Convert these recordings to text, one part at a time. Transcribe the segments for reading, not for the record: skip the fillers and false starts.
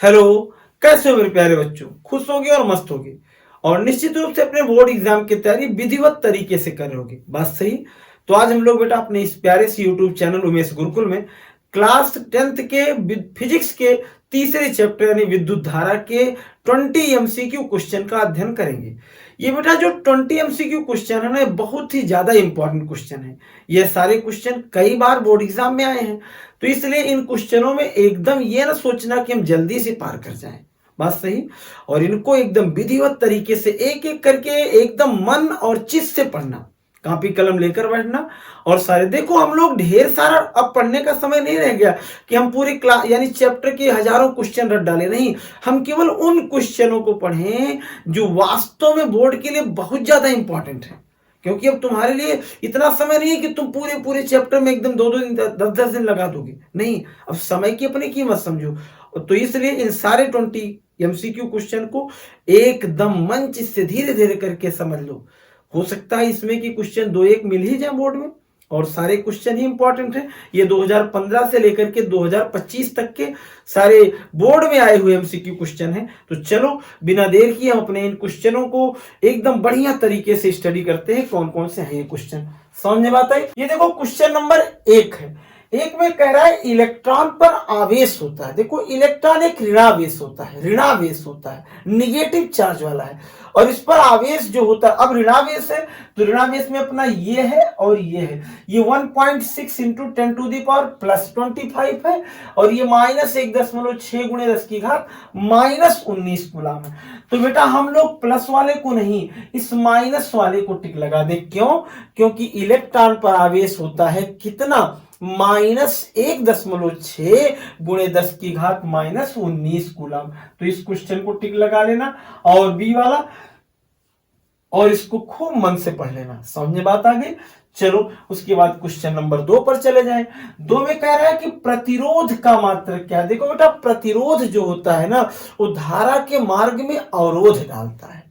Hello. कैसे हो मेरे प्यारे बच्चों? खुश होगे और मस्त होगे और निश्चित रूप से अपने बोर्ड एग्जाम की तैयारी विधिवत तरीके से कर रहे होगे। बात सही। तो आज हम लोग बेटा अपने इस प्यारे से यूट्यूब चैनल उमेश गुरुकुल में क्लास 10th के फिजिक्स के तीसरे चैप्टर यानी विद्युत धारा के 20 एमसीक्यू क्वेश्चन का अध्ययन करेंगे। ये बेटा जो 20 एमसीक्यू क्वेश्चन है ना, बहुत ही ज्यादा इंपॉर्टेंट क्वेश्चन है। ये सारे क्वेश्चन कई बार बोर्ड एग्जाम में आए हैं, तो इसलिए इन क्वेश्चनों में एकदम ये ना सोचना कि हम जल्दी से पार कर जाएं। बात सही। और इनको एकदम विधिवत तरीके से एक एक करके एकदम मन और चित्त से पढ़ना, कॉपी कलम लेकर बैठना। और सारे देखो, हम लोग ढेर सारा अब पढ़ने का समय नहीं रह गया कि हम पूरी क्लास यानी चैप्टर के हजारों क्वेश्चन रट डाले। नहीं, हम केवल उन क्वेश्चनों को पढ़ें जो वास्तव में बोर्ड के लिए बहुत ज्यादा इंपॉर्टेंट है। क्योंकि अब तुम्हारे लिए इतना समय नहीं है कि तुम पूरे पूरे चैप्टर में एकदम 2-2 दिन 10-10 दिन लगा दोगे। नहीं, अब समय की अपनी कीमत समझो। तो इसलिए इन सारे 20 एमसीक्यू क्वेश्चन को एकदम मंच से धीरे धीरे करके समझ लो। हो सकता है इसमें कि क्वेश्चन 2-1 मिल ही जाए बोर्ड में, और सारे क्वेश्चन ही इंपॉर्टेंट हैं। ये 2015 से लेकर के 2025 तक के सारे बोर्ड में आए हुए एमसीक्यू क्वेश्चन हैं। तो चलो बिना देर किए हम अपने इन क्वेश्चनों को एकदम बढ़िया तरीके से स्टडी करते हैं। कौन कौन से हैं ये क्वेश्चन, समझ में आता है? ये देखो क्वेश्चन नंबर 1 है। एक में कह रहा है इलेक्ट्रॉन पर आवेश होता है। देखो, इलेक्ट्रॉन एक ऋणावेश होता है, ऋणावेश होता है, निगेटिव चार्ज वाला है। और इस पर आवेश जो होता है, अब ऋणावेश है तो ऋणावेश में अपना ये है और ये है। ये 1.6 इंटू 10⁻+25 है और ये -1.6 गुणे 10 की घात -19 कूलम है। तो बेटा हम लोग प्लस वाले को नहीं, इस माइनस वाले को टिक लगा दे। क्यों? क्योंकि इलेक्ट्रॉन पर आवेश होता है कितना? -1.6 गुणे 10 की घात -19 कूलम। तो इस क्वेश्चन को टिक लगा लेना और बी वाला, और इसको खूब मन से पढ़ लेना। समझ में बात आ गई? चलो उसके बाद क्वेश्चन नंबर 2 पर चले जाएं। 2 में कह रहा है कि प्रतिरोध का मात्रक क्या है। देखो बेटा, प्रतिरोध जो होता है ना, वो धारा के मार्ग में अवरोध डालता है।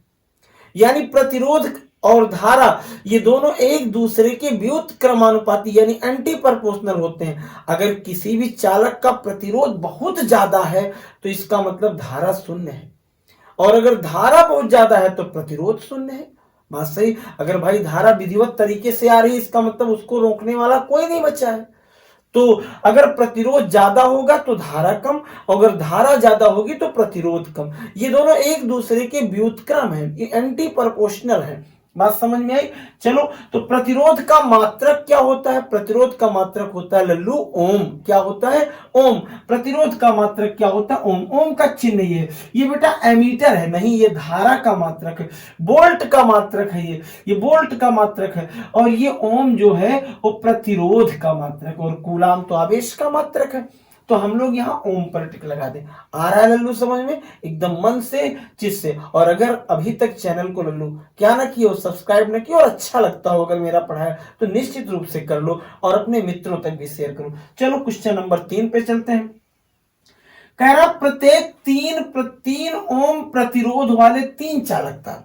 यानी प्रतिरोध और धारा ये दोनों एक दूसरे के व्युत्क्रमानुपाती यानी एंटी प्रोपोर्शनल होते हैं। अगर किसी भी चालक का प्रतिरोध बहुत ज्यादा है तो इसका मतलब धारा शून्य है, और अगर धारा बहुत ज्यादा है तो प्रतिरोध शून्य है। बात सही। अगर भाई धारा विधिवत तरीके से आ रही है, इसका मतलब उसको रोकने वाला कोई नहीं बचा है। तो अगर प्रतिरोध ज्यादा होगा तो धारा कम, अगर धारा ज्यादा होगी तो प्रतिरोध कम। ये दोनों एक दूसरे के व्युत्क्रम है, ये एंटी प्रोपोर्शनल है। बात समझ में आई? चलो, तो प्रतिरोध का मात्रक क्या होता है? प्रतिरोध का मात्रक होता है लल्लू ओम। क्या होता है? ओम। प्रतिरोध का मात्रक क्या होता है? ओम। ओम का चिन्ह ये बेटा एमीटर है, नहीं ये धारा का मात्रक है। वोल्ट का मात्रक है ये वोल्ट का मात्रक है। और ये ओम जो है वो प्रतिरोध का मात्रक, और कूलाम तो आवेश का मात्रक है। तो हम लोग यहाँ ओम पर टिक लगा दें। आ रहा है लल्लू समझ में? एकदम मन से, चित से। और अगर अभी तक चैनल को लल्लू क्या ना किया हो, सब्सक्राइब ना किया, और अच्छा लगता हो अगर मेरा पढ़ाया, तो निश्चित रूप से कर लो और अपने मित्रों तक भी शेयर करो। चलो क्वेश्चन नंबर 3 पे चलते हैं। कह रहा प्रत्येक 3 ओम प्रतिरोध वाले 3 चालकता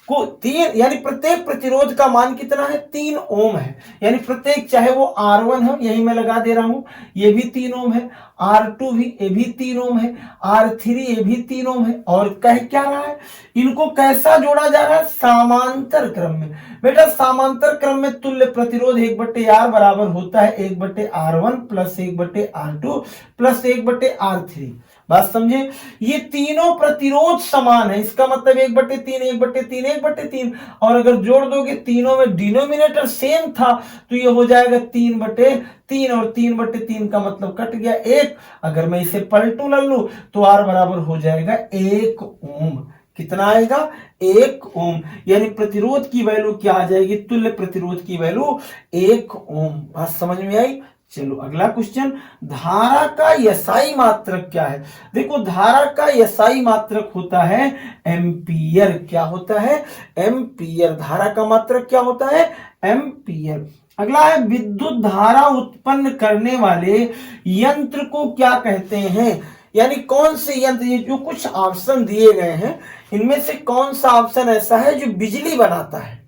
को 3 यानी प्रत्येक प्रतिरोध का मान कितना है? 3 ओम है। यानी प्रत्येक, चाहे वो R1 है, यही मैं लगा दे रहा हूं, ये भी 3 ओम है, R2 भी, ये भी 3 ओम है, R3 ये भी 3 ओम है। और कह क्या रहा है? इनको कैसा जोड़ा जा रहा है? समांतर क्रम में। बेटा समांतर क्रम में तुल्य प्रतिरोध 1/R बराबर होता है 1/R1 plus 1/R2 plus 1/R3। बात समझे? ये तीनों प्रतिरोध समान है, इसका मतलब 1/3 1/3 1/3। और अगर जोड़ दोगे तीनों में डिनोमिनेटर सेम था तो ये हो जाएगा 3/3, और 3/3 का मतलब कट गया 1। अगर मैं इसे पलटू लूं तो R बराबर हो जाएगा 1 ओम। कितना आएगा? 1 ओम। यानी प्रतिरोध की वैल्यू क्या आ जाएगी? तुल्य प्रतिरोध की वैल्यू 1 ओम। बात समझ में आई? चलो अगला क्वेश्चन, धारा का एसआई मात्रक क्या है? देखो, धारा का एसआई मात्रक होता है एम्पियर। क्या होता है? एम्पियर। धारा का मात्रक क्या होता है? एम्पियर। अगला है विद्युत धारा उत्पन्न करने वाले यंत्र को क्या कहते हैं? यानी कौन से यंत्र, ये जो कुछ ऑप्शन दिए गए हैं इनमें से कौन सा ऑप्शन ऐसा है जो बिजली बनाता है?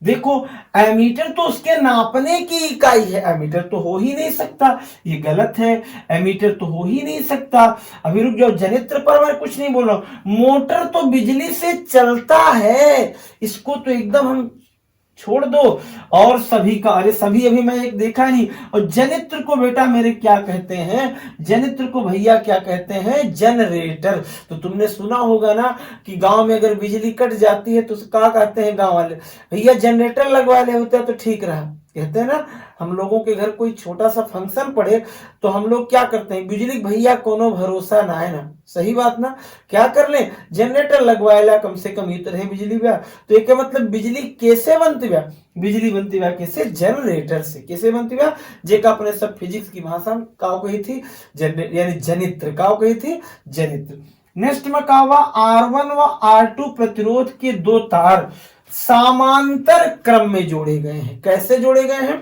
देखो एमीटर तो उसके नापने की इकाई है, एमीटर तो हो ही नहीं सकता, ये गलत है, एमीटर तो हो ही नहीं सकता। अभी रुक जाओ, जनित्र पर मैं कुछ नहीं बोल रहा हूं, मोटर तो बिजली से चलता है, इसको तो एकदम हम छोड़ दो। और सभी का, अरे सभी अभी मैं एक देखा नहीं। और जनित्र को बेटा मेरे क्या कहते हैं, जनित्र को भैया क्या कहते हैं, जनरेटर। तो तुमने सुना होगा ना कि गांव में अगर बिजली कट जाती है तो क्या कहते हैं गांव वाले, भैया जनरेटर लगवा ले होता है तो ठीक रहा। कहते हैं ना, हम लोगों के घर कोई छोटा सा फंक्शन पड़े तो हम लोग क्या करते हैं, बिजली भैया कोनो भरोसा ना है ना, सही बात ना, क्या कर ले, जनरेटर लगवाएला कम से कम इतर है बिजली ब्या। तो एक मतलब बिजली कैसे बनती ब्या, बिजली बनती ब्या कैसे, जनरेटर से। कैसे बनती ब्या, जेका अपने सब फिजिक्स की भाषा में का कही थी, यानी जनित्र का कही थी, जनित्र। नेक्स्ट में कहा हुआ R1 व R2 प्रतिरोध के दो तार समांतर क्रम में जोड़े गए हैं। कैसे जोड़े गए हैं,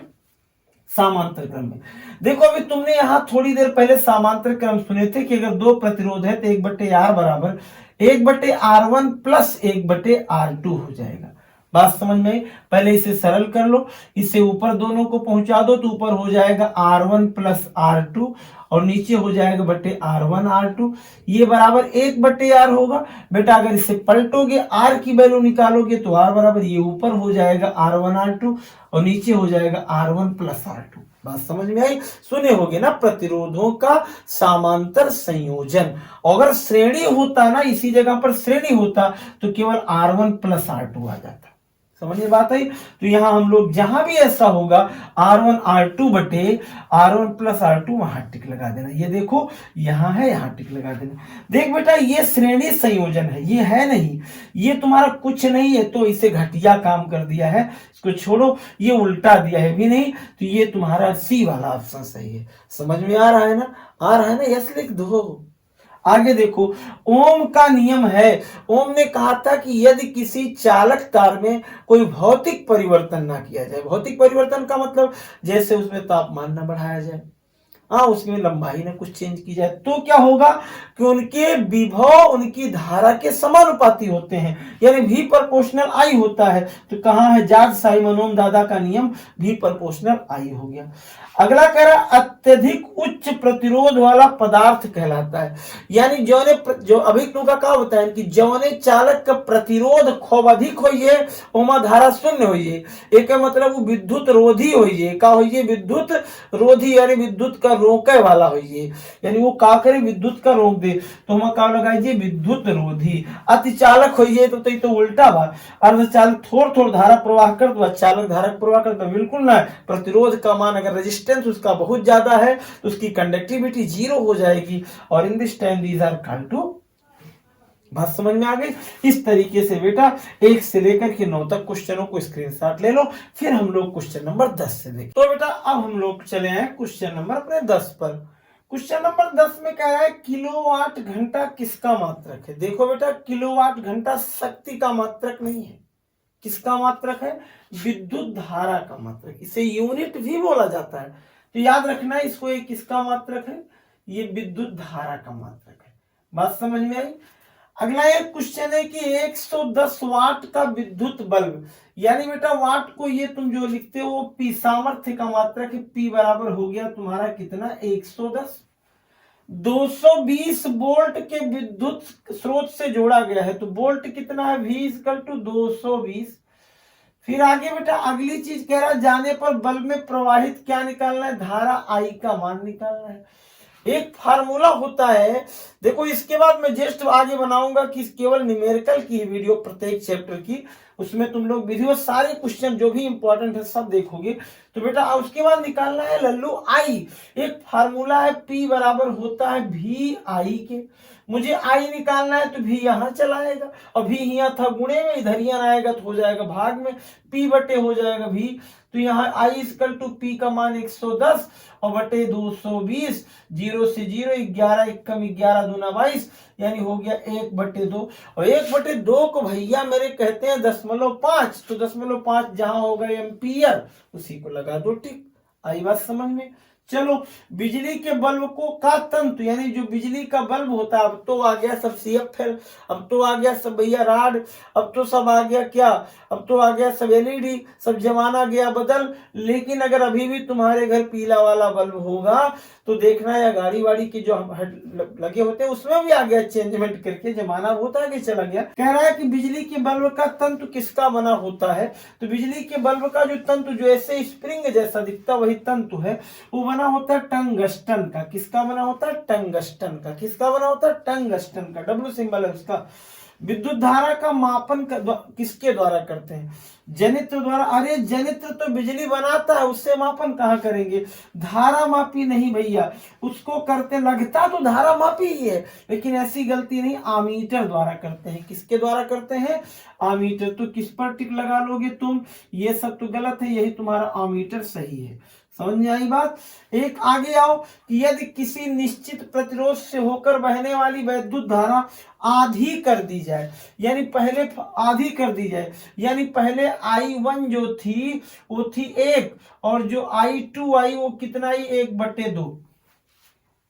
समांतर क्रम में। देखो अभी तुमने यहां थोड़ी देर पहले समांतर क्रम सुने थे कि अगर दो प्रतिरोध है तो 1/R बराबर 1/R1 प्लस 1/R2 हो जाएगा। बात समझ में आई? पहले इसे सरल कर लो, इसे ऊपर दोनों को पहुंचा दो तो ऊपर हो जाएगा R1 प्लस R2 और नीचे हो जाएगा बटे R1 R2, ये बराबर 1/R होगा। बेटा अगर इसे पलटोगे, R की वैल्यू निकालोगे तो R बराबर, ये ऊपर हो जाएगा R1 R2 और नीचे हो जाएगा R1 प्लस R2। बात समझ में आई? सुने होगे ना, प्रतिरोधों का समांतर संयोजन। अगर श्रेणी होता ना, इसी जगह पर श्रेणी होता तो केवल R1 प्लस R2 आ जाता। समझ में बात आई? तो यहां हम लोग जहां भी ऐसा होगा R1 R2 बटे R1 प्लस R2 वहां टिक लगा देना। ये देखो यहां है, यहां टिक लगा देना। देख बेटा ये श्रेणी संयोजन है, ये है नहीं, ये तुम्हारा कुछ नहीं है तो इसे घटिया काम कर दिया है, इसको छोड़ो, ये उल्टा दिया है भी नहीं, तो ये तुम्हारा सी वाला ऑप्शन सही है। समझ में आ रहा है ना, आ रहा है ना, यस लिख दो। आगे देखो, ओम का नियम है। ओम ने कहा था कि यदि किसी चालक तार में कोई भौतिक परिवर्तन ना किया जाए, भौतिक परिवर्तन का मतलब जैसे उसमें तापमान ना बढ़ाया जाए, हाँ उसमें लंबाई ना कुछ चेंज की जाए, तो क्या होगा कि उनके विभव उनकी धारा के समानुपाती होते हैं, यानी V प्रोपोर्शनल I होता है। तो कहाँ है, जॉर्ज साइमन ओम दादा का नियम V प्रोपोर्शनल I हो गया। अगला कह रहा अत्यधिक उच्च प्रतिरोध वाला पदार्थ कहलाता है, यानी जो अभी का क्या बताया कि जौने चालक का प्रतिरोध खूब अधिक होइए ओमा धारा शून्य होइए, एक मतलब वो विद्युत रोधी होइए, का होइए विद्युत रोधी, यानी विद्युत का रोके वाला होइए, यानी वो का करे विद्युत का रोक दे तो हम का लगाइए विद्युत रोधी। अति चालक होइए तो उल्टा बा, अर्धचालक थोड़ धारा प्रवाह कर तो चालक धारा प्रवाह कर, तो बिल्कुल ना। प्रतिरोध का मान अगर रेजिस्टेंस उसका बहुत ज्यादा है तो उसकी कंडक्टिविटी 0 हो जाएगी, और in this time these are called to. बात समझ में आ गई? इस तरीके से बेटा 1 से लेकर के 9 तक क्वेश्चनों को स्क्रीनशॉट ले लो, फिर हम लोग क्वेश्चन नंबर 10 से देखें। तो बेटा अब हम लोग चले हैं क्वेश्चन नंबर अपने 10 पर। क्वेश्चन नंबर 10 में क्या है, किलोवाट घंटा किसका मात्रक है। देखो बेटा किलोवाट घंटा शक्ति का मात्रक नहीं है, किसका मात्रक है, विद्युत धारा का मात्रक, इसे यूनिट भी बोला जाता है। तो याद रखना इसको, ये किसका मात्रक है, ये विद्युत धारा का मात्रक है। बात समझ में आई? अगला एक क्वेश्चन है कि 110 वाट का विद्युत बल्ब, यानी बेटा वाट को ये तुम जो लिखते हो पी सामर्थ्य का मात्रक है, पी बराबर हो गया तुम्हारा कितना 110। 220 वोल्ट के विद्युत स्रोत से जोड़ा गया है, तो वोल्ट कितना है, V = 220। फिर आगे बेटा अगली चीज कह रहा है जाने पर बल्ब में प्रवाहित क्या निकालना है, धारा I का मान निकालना है। एक फार्मूला होता है, देखो इसके बाद मैं जस्ट आगे बनाऊंगा कि केवल न्यूमेरिकल की वीडियो प्रत्येक चैप्टर की, उसमें तुम लोग वीडियो सारे क्वेश्चन जो भी इंपॉर्टेंट है सब देखोगे। तो बेटा उसके बाद निकालना है लल्लू आई। एक फार्मूला है P बराबर होता है VI के, मुझे I निकालना है तो V यहाँ चला आएगा, और V यहाँ था गुणे में, इधर यहाँ आएगा तो हो जाएगा भाग में, P बटे हो जाएगा V। तो यहाँ I = P का मान 110 और बटे 220, 0 से 0, 11 एकम 11 दूना 22, यानी हो गया 1/2। और 1/2 को भैया मेरे कहते हैं 0.5, तो 0.5 जहां होगा एम्पियर, उसी को लगा दो टिक। आई बात समझ में? चलो, बिजली के बल्ब को का तंतु यानी जो बिजली का बल्ब होता है, अब तो आ गया सब CFL, अब तो आ गया सब भैया राड, अब तो सब आ गया क्या, अब तो आ गया सब LED, सब जमाना गया बदल। लेकिन अगर अभी भी तुम्हारे घर पीला वाला बल्ब होगा तो देखना, या गाड़ी वाड़ी के जो लगे होते हैं उसमें भी आ गया चेंजमेंट करके, जमाना बहुत आगे चला गया। कह रहा है कि बिजली के बल्ब का तंतु किसका बना होता है, तो बिजली के बल्ब का जो तंतु जो ऐसे स्प्रिंग जैसा दिखता वही तंतु है, वो बना होता है टंगस्टन का। किसका बना होता है? टंगस्टन का। किसका बना होता है? टंगस्टन का। W सिंबल है उसका। विद्युत धारा का मापन किसके द्वारा करते हैं? जनित्र द्वारा। अरे जनित्र तो बिजली बनाता है, उससे मापन कहाँ करेंगे? धारा मापी नहीं भैया, उसको करते, लगता तो धारा मापी ही है लेकिन ऐसी गलती नहीं, आमीटर द्वारा करते हैं। किसके द्वारा करते हैं? आमीटर। तो किस पर टिक लगा लोगे तुम? ये सब तो गलत है, यही तुम्हारा आमीटर सही है। समझ में आई बात? एक आगे आओ कि यदि किसी निश्चित प्रतिरोध से होकर बहने वाली विद्युत धारा आधी कर दी जाए, यानी पहले आधी कर दी जाए, यानी पहले I1 जो थी वो थी 1 और जो I2 आई वो कितना ही 1/2,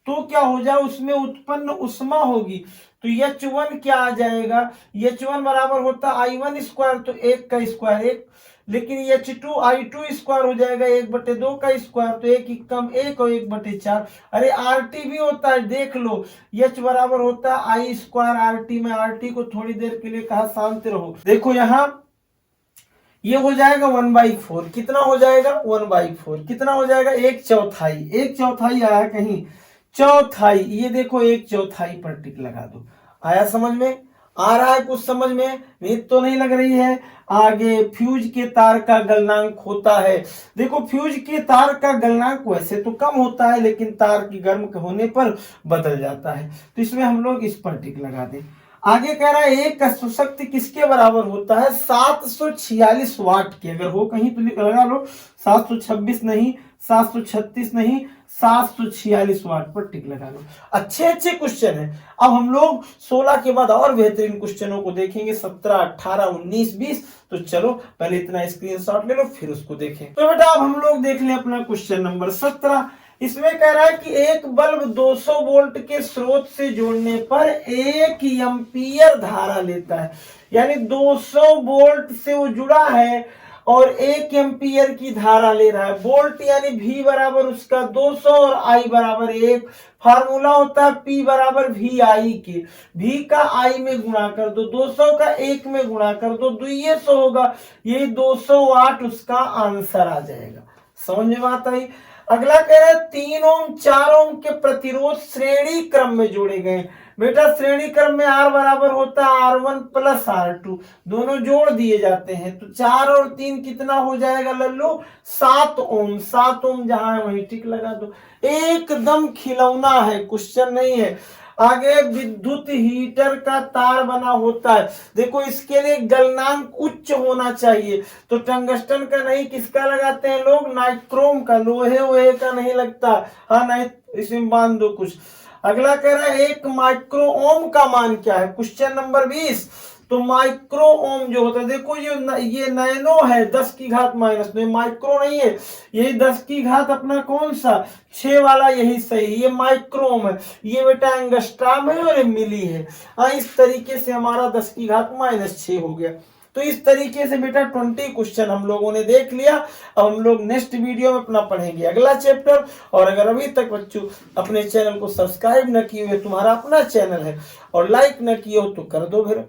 तो क्या हो जाए, उसमें उत्पन्न उष्मा होगी। तो H1 क्या आ जाएगा? H1 बराबर होता I1 स्क्वायर, तो 1 का स्क्वायर 1, लेकिन H2 I2 स्क्वायर हो जाएगा 1/2 का स्क्वायर, तो 1 कम 1 और 1/4। अरे RT भी होता है, देख लो, H बराबर होता है I स्क्वायर RT। में RT को थोड़ी देर के लिए कहा शांत रहो। देखो यहाँ ये हो जाएगा 1/4। कितना हो जाएगा? 1/4। कितना हो जाएगा? 1/4। 1/4 आया कहीं? चौथाई। ये देखो 1/4 पर टिक लगा दो। आया समझ में? आ रहा है कुछ समझ में? नींद तो नहीं लग रही है? आगे फ्यूज के तार का गलनांक होता है। देखो फ्यूज के तार का गलनांक वैसे तो कम होता है लेकिन तार की गर्म होने पर बदल जाता है, तो इसमें हम लोग इस पर टिक लगा दें। आगे कह रहा है एक अश्वशक्ति किसके बराबर होता है? 746 वाट के। अगर हो कहीं तो लगा लो, 726 नहीं, 736 नहीं, 746 वाट पर टिक लगा लो। अच्छे अच्छे क्वेश्चन है। अब हम लोग 16 के बाद और बेहतरीन क्वेश्चनों को देखेंगे, 17, 18, 19, 20। तो चलो पहले इतना स्क्रीनशॉट ले लो फिर उसको देखें। तो बेटा अब हम लोग देख लें अपना क्वेश्चन नंबर 17। इसमें कह रहा है कि एक बल्ब 200 वोल्ट के स्रोत से जोड़ने पर 1 एम्पीयर धारा लेता है, यानी 200 वोल्ट से वो जुड़ा है और 1 एम्पीयर की धारा ले रहा है। वोल्ट यानी V बराबर उसका 200 और I बराबर 1। फार्मूला होता है P बराबर VI के। V का I में गुणा कर दो, 200 का 1 में गुणा कर दो, 200 होगा, ये 200 वाट उसका आंसर आ जाएगा। समझ में बात आई? अगला कह रहा है 3 ओम 4 ओम के प्रतिरोध श्रेणी क्रम में जोड़े गए। बेटा श्रेणी क्रम में R बराबर होता है R1 प्लस R2, दोनों जोड़ दिए जाते हैं, तो 4 और 3 कितना हो जाएगा लल्लू? 7 ओम। 7 ओम जहां है वहीं टिक लगा दो। एकदम खिलौना है, क्वेश्चन नहीं है। आगे विद्युत हीटर का तार बना होता है। देखो इसके लिए गलनांक उच्च होना चाहिए, तो टंगस्टन का नहीं, किसका लगाते हैं लोग? नाइक्रोम का। लोहे वोहे का नहीं लगता। हाँ नहीं, इसमें बांध दो कुछ। अगला कह रहा है 1 माइक्रो ओम का मान क्या है? Question number 20। तो माइक्रो ओम जो होता है, देखो ये नैनो है, 10 की घात माइनस, तो माइक्रो नहीं है, यही 10 की घात अपना कौन सा 6 वाला, यही सही, ये माइक्रो ओम है। ये बेटा एंगस्ट्राम है और ये मिली है। इस तरीके से हमारा 10 की घात -6 हो गया। तो इस तरीके से बेटा 20 क्वेश्चन हम लोगों ने देख लिया। अब हम लोग नेक्स्ट वीडियो में अपना पढ़ेंगे अगला चैप्टर। और अगर अभी तक बच्चों अपने चैनल को सब्सक्राइब न किए हुए, तुम्हारा अपना चैनल है, और लाइक न किए हो तो कर दो फिर।